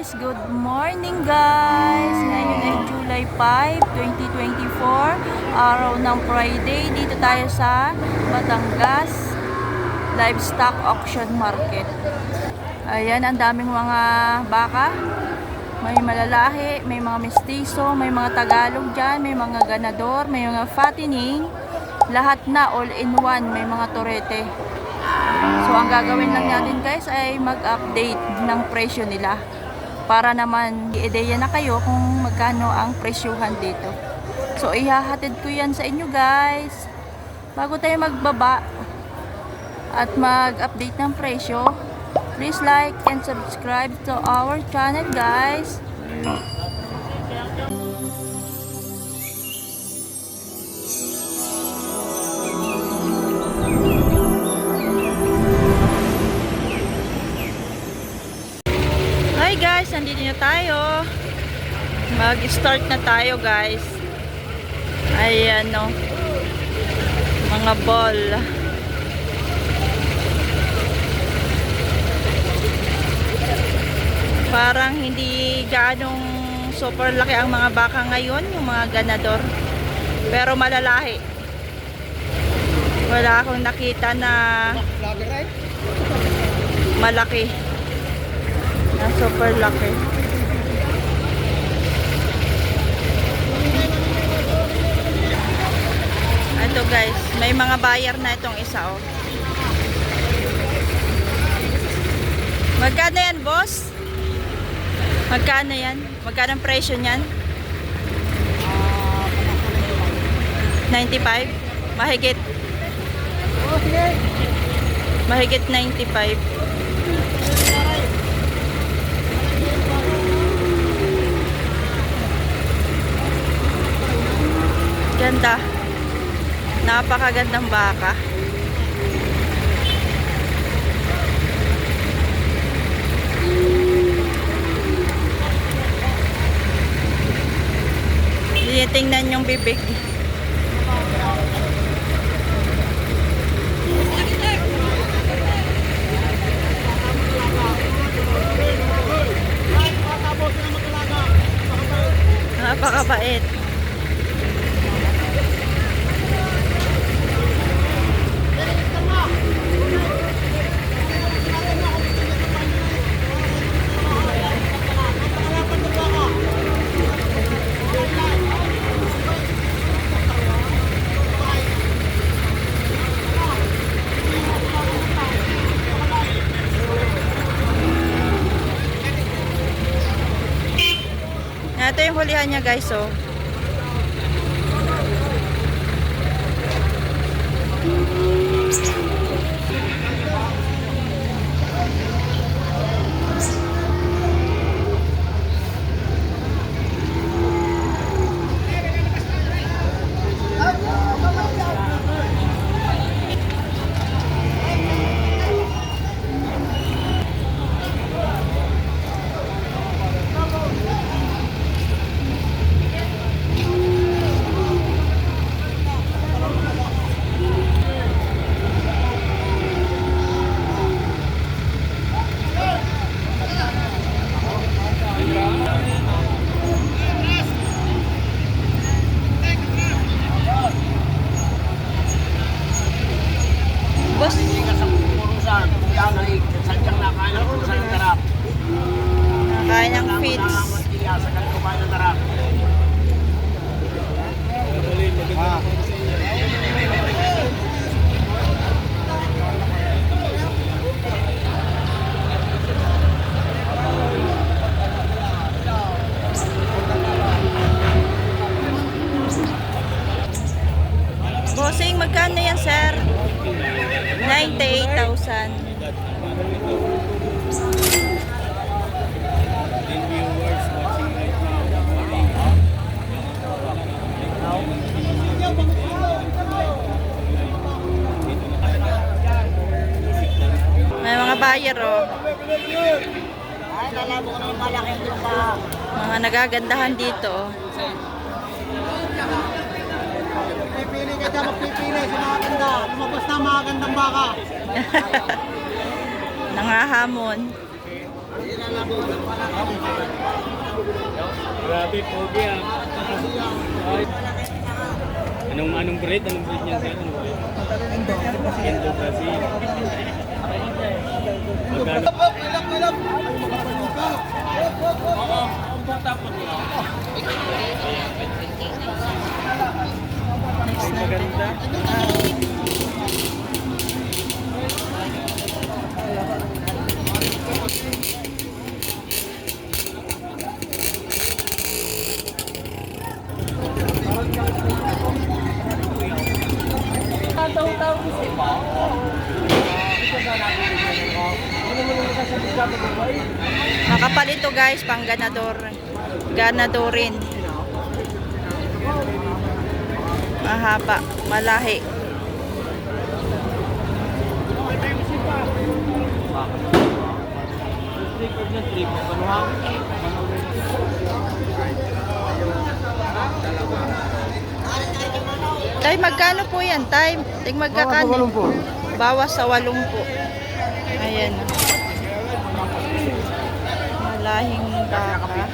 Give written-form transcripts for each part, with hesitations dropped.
guys! Good morning guys! Ngayon ay July 5, 2024, araw ng Friday. Dito tayo sa Batangas Livestock Auction Market. Ayan, ang daming mga baka. May malalahi, may mga mestizo, may mga Tagalog dyan, may mga ganador, may mga fattening. Lahat na all-in-one, may mga torete. So, ang gagawin lang natin guys ay mag-update ng presyo nila para naman i-ideya na kayo kung magkano ang presyuhan dito. So, ihahatid ko yan sa inyo guys. Bago tayo magbaba at mag-update ng presyo, please like and subscribe to our channel guys. Hi guys, nandito na tayo. Mag-start na tayo guys. Ayan o. Mga ball. Parang hindi gaanong super laki ang mga baka ngayon, yung mga ganador. Pero malalahi. Wala akong nakita na malaki. Na super laki. Ito guys, may mga buyer na itong isa oh. Magkano yan boss? Magkano yan? Magkano ang presyo niyan? 95? Mahigit. Mahigit 95. Ganda. Napakagandang baka. Tingnan yung bibig. Napakabait. Ito yung hulihan niya guys oh. Boss, nakain ng feeds. Bossing, magkano yan sir? 98,000. May mga buyer oh. Mga nagagandahan dito oh. Pipili ka dyan, magpipili sa mga ganda. Lumabas na mga gandang baka. Nangahamon. Grabe, pogi ah. Ay. Anong breed? Anong breed niya sir? Anong breed? Indo Brazil. Magkano? Maganda. Makapal ito guys, pang ganador. Ganadorin. Mahaba, malahi. Tay, magkano po yan? Tay, ting magkakano? Bawas sa 80. Ayan. Malahing baka.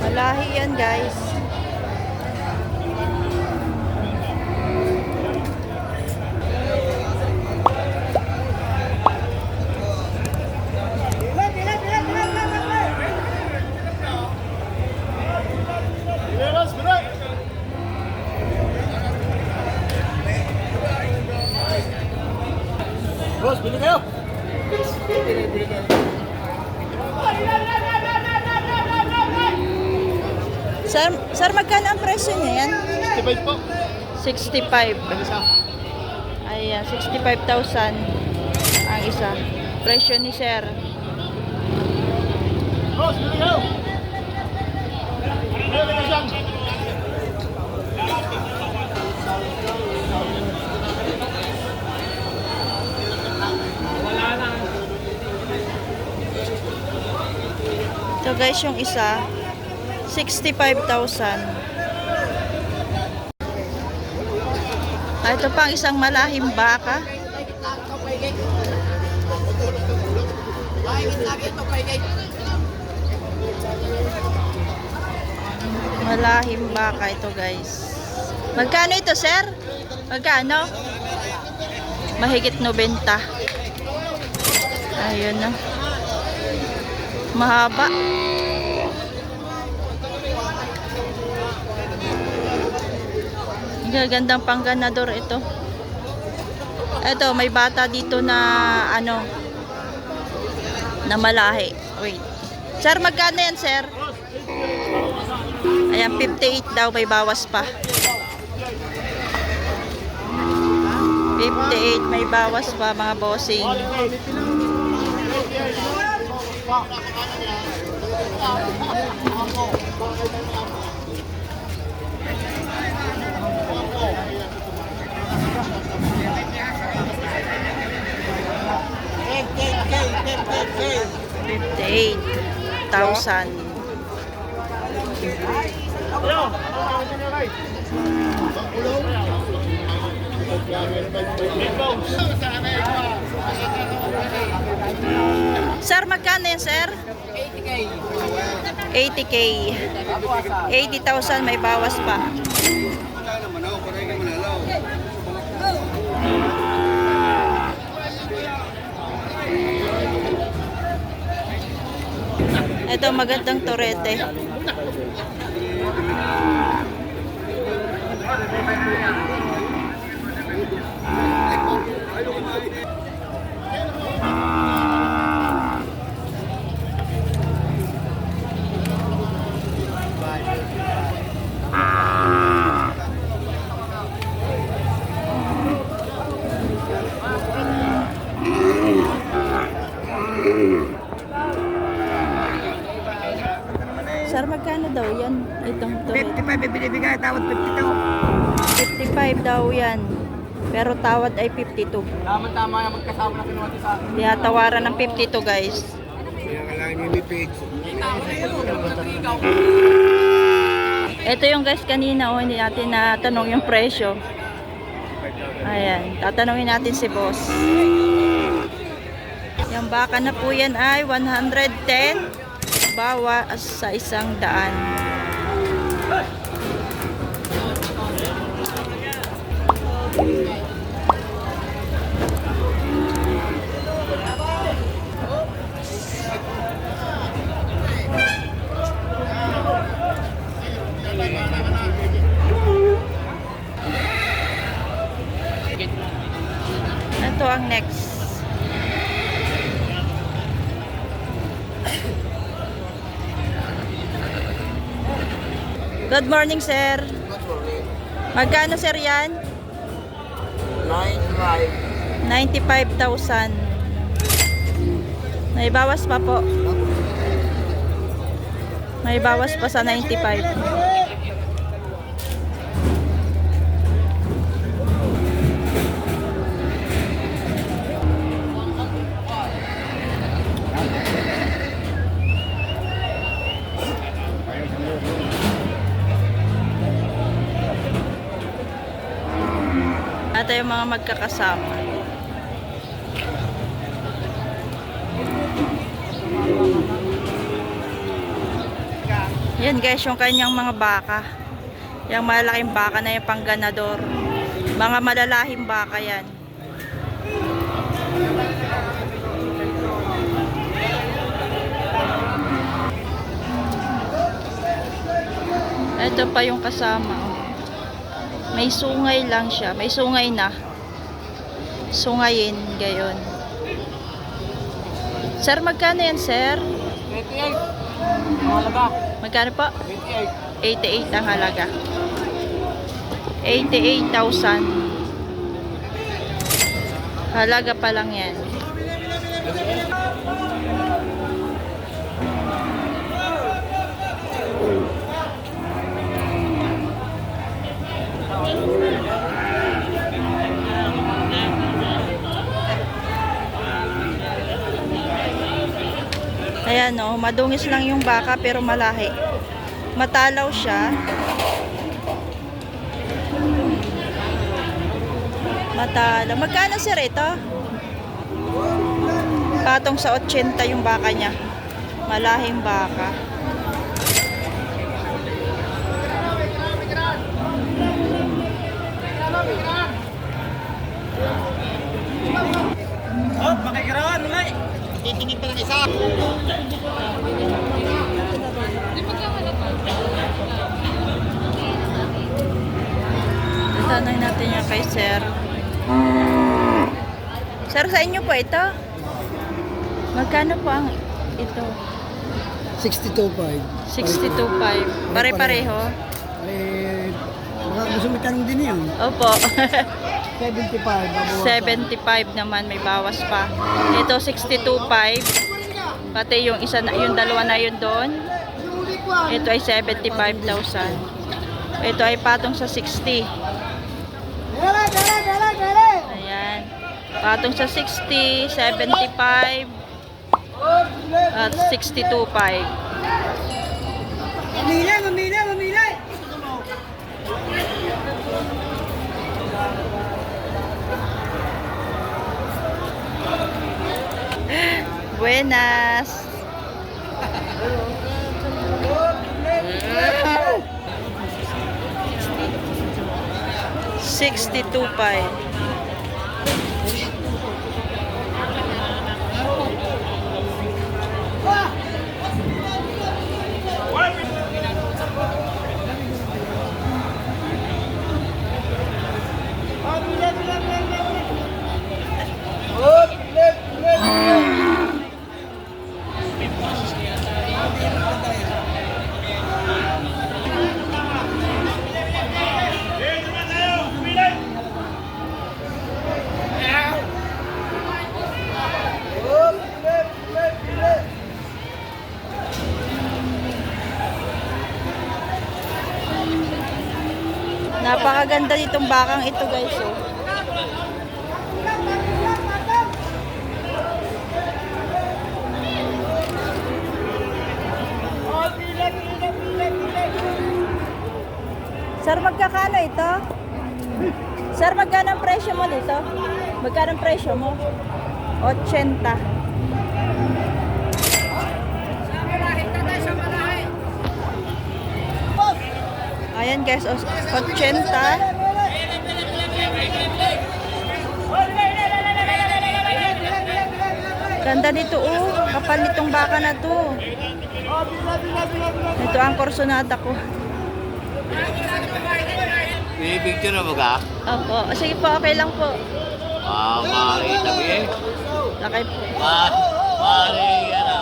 Malahi yan guys. Boss, bili kayo. Sir, magkano ang presyo niya yan? 65 po. 65. Isa. Ayan, 65,000 ang isa. Presyo ni sir. Boss, bili kayo. Bili kayo dyan. So guys, yung isa, 65,000. Ito pang isang malahim baka. Malahim baka ito guys. Magkano ito sir? Magkano? Mahigit 90. Ayun na. Mahaba. Gagandang pangganador ito. Ito, may bata dito na ano, na malahi. Wait. Sir, magkano yan, sir? Ayan, 58 daw, may bawas pa. 58, may bawas pa mga bossing. $58,000. Sir, magkano yan, sir? 80K. 80,000 may bawas pa. Ito magandang torete. Sir, magkano daw yan? Itong torete. 55 binibigay, tawad 52. 55 daw yan. Pero tawad ay 52. Tama-tama yung magkasama na kinuha sa akin. Tinatawaran ng 52 guys. Kaya kailangan yung may page. Ito yung guys kanina, oh, hindi natin natanong yung presyo. Ayan, tatanungin natin si boss. Yung baka na po yan ay 110 bawas sa 100. Ito ang next. Good morning, sir. Magkano, sir, yan? 95,000. May bawas pa po. May bawas pa sa 95. Ito yung mga magkakasama. Yan guys, yung kanyang mga baka. Yung malaking baka na yung pangganador. Mga malalahing baka yan. Ito pa yung kasama. Oh. May sungay lang siya. May sungay na. Sungayin, gayon. Sir, magkano yan, sir? 88. Halaga. Magkano po? 88. 88 ang halaga. 88,000. Halaga pa lang yan. Ayan o, madungis lang yung baka pero malahi. Matalaw siya. Matalaw. Magkano sir ito? Patong sa 80 yung baka niya. Malahing baka. Oh, makikirawan, mulay. Titingin pa ng isa. Tanong natin yung kay sir. Sir, sa inyo po ito? Magkano po ang ito? 62.5. 62.5. Pare-pareho? Baka gusto mo tanong din yun. Opo. 75. 75 naman, may bawas pa. Ito 62.5. Pati yung isa na, yung dalawa na yun doon. Ito ay 75,000. Ito ay patong sa 60. Ayan. Patong sa 60, 75 at 62.5. Mamili! Buenas. $62.5. Napakaganda nitong bakang ito, guys. Oh. Sir, magkakano ito? Sir, magkano ang presyo mo dito? Magkano ang presyo mo? 80. Ayan guys, 80. Ganda nito oh, kapal nitong baka na to. Ito ang korsonada ko. Picture mo ka? Opo, sige po, okay lang po. Mari, tabi. Lakay po. Mari, ano?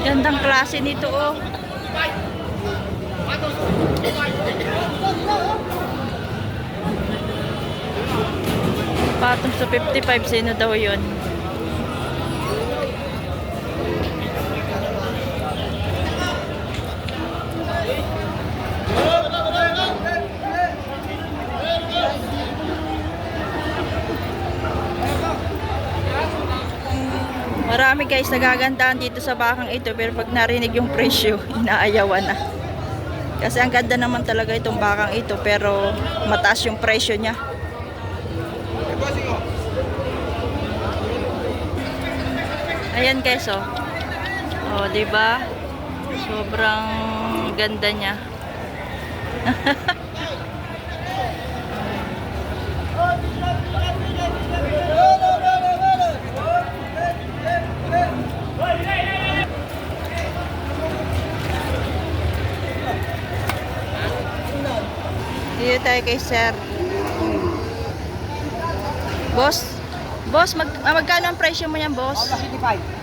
Gandang klase nito oh. Patong sa 55, sino daw yun? Marami guys nagagandahan dito sa bakang ito, pero pag narinig yung presyo, inaayawan na. Kasi ang ganda naman talaga itong bakang ito, pero mataas yung presyo niya. Ayan guys oh. Oh, 'di ba? Sobrang ganda niya. Dito tayo kay sir. Boss, magkano ang presyo mo yan, boss? 55.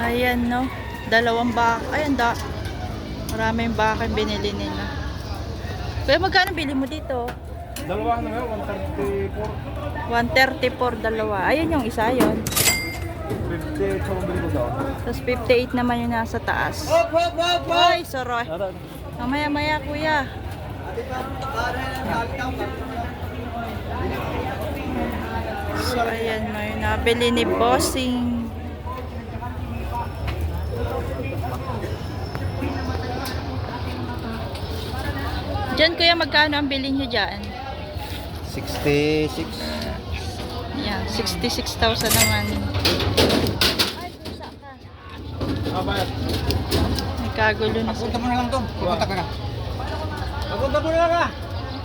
Ayan no, dalawang baka. Ayan da, maraming baka yung binili nila. Kaya magkano bili mo dito? Dalawa na ngayon, 134. 134 dalawa. Ayun yung isa yon. 50 sa mabili ko daw. Tapos 58 naman yung nasa taas. Ay, sorry. Mamaya kuya. So ayan, may nabili ni Bossing. Diyan kuya, magkano ang bilhin nyo dyan? 66. Yan, 66,000 naman. May kagulo na Punta sila. mo na lang doon. Pupunta ka na. Punta mo na lang ka.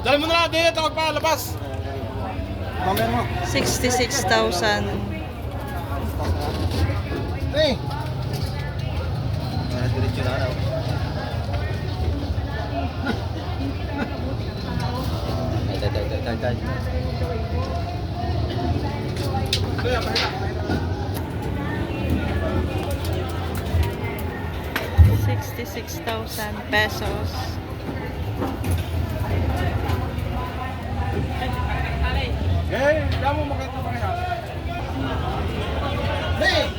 Dali mo na lang. Dili, tawag pa. Labas. Mamaya mo. 66,000. Hey. Diretso na araw. Tay. 66,000 pesos. Hey, kamu makita pa kaya. Hey.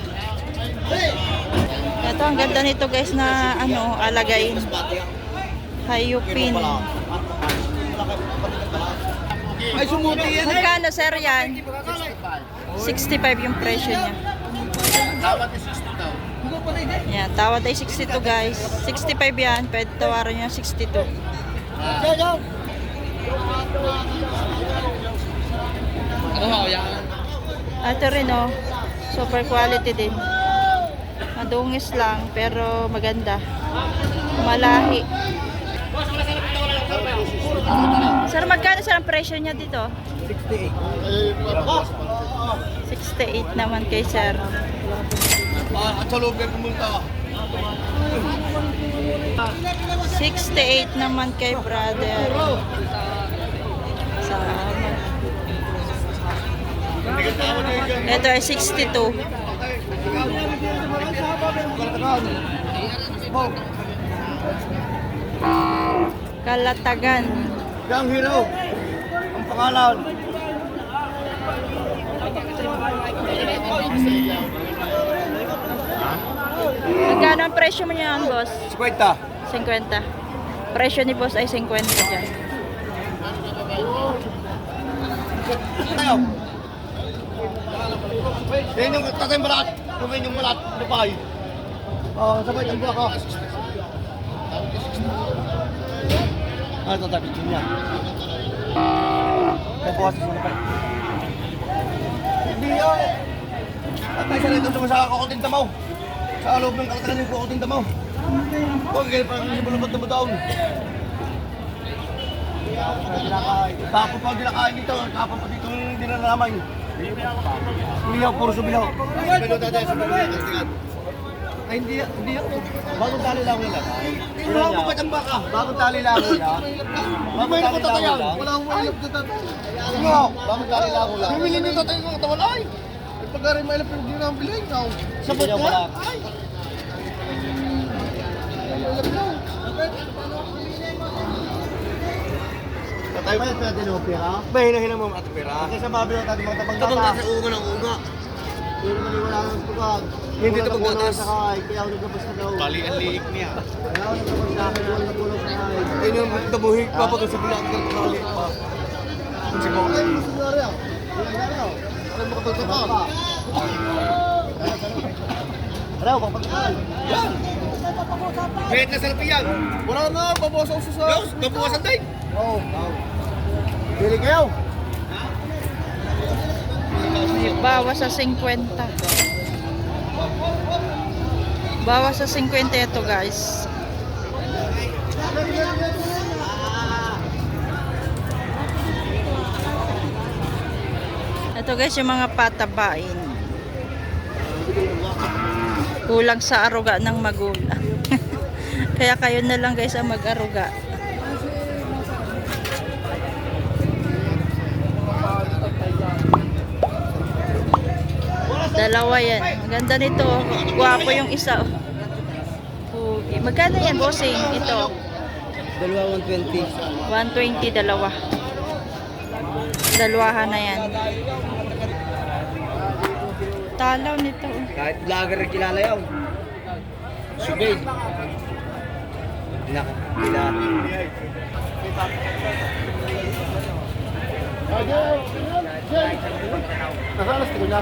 Ito, ang ganda nito guys na ano, alagayin. Hayupin. Ay, sumuti yan. Magkano sir yan? 65 yung presyo niya. Tawad is 60 daw. Yan, tawad ay 62 guys. 65 yan, pwede tawaran niya 62. Ito rin oh. Super quality din. Madungis lang pero maganda. Malahi. Sir, magkano sir ang presyo niya dito? 68 naman kay sir. At sa loob kayo pumunta. 68 naman kay brother. Salamat. Ito ay 62. Kalatagan. Yang hero. Ang pangalan. Magkano ang presyo mo niyan, boss? 50. 50. Presyo ni boss ay 50 dyan. Tayo. Yan yung tatay balat. Kumain yung balat. Lupay. Sabay yung buwak ko. Ito tabi niya. Kapuas sa lupay. Hindi yun. At tayo sa nito sa kukutin tamaw. Sa loob ng kalatagan yung kukutin tamaw. Huwag kayo parang hindi mo naman tumataon. Tapo pa dinakain dito. Tapo pa dito yung dinalamay. Subilaw, puro subilaw. Subilaw tatay, subilaw. Ay, hindi ako. Bagong tali lang nila. Hindi mo ako ang baka. Bagong tali lang nila. Bagong tali lang nila. Wala akong mailap na tatay. Ano? Bagong tali lang nila. Bumili nito tatay ng katawan. Ay! Pag-aray mailap yung hindi naman bilhin. Sabot na? Ay! Tatay ba yung natin yung pera? Ba, hinahinang mo ang pera? Kasi sa babi yung tayo mga tabang sa unga ng unga. Hindi naman yung wala ng tukag. Hindi tabang gatas. Kaya ako nagkabas na daw. Bali ang liik niya. Kaya ako nagkabas na akin. Wala nagkulong sa kay. Hindi yung tabuhig pa pag sa bilang ng tukali pa. Sige mo. Ay, masigari ako. Ano mo kapag pa? Ano, kapag yan! Kahit na sarap yan! Wala na, babawas ako sa... Yes, babawasan tayo! Oo. Pili kayo! Bawas sa 50. Bawas sa 50 ito guys. Ito guys yung mga patabain. Kulang sa aruga ng magulang. Kaya kayo na lang guys ang mag-aruga. Dalawa yan. Ang ganda nito. Guwapo yung isa. Pugi. Magkano yan, bossing? Ito. Dalawa 120. 120, dalawa. Dalawahan na yan. Talaw nito. Kahit vlogger kilala yun. Sige. Kilala. Nasa alas ko na.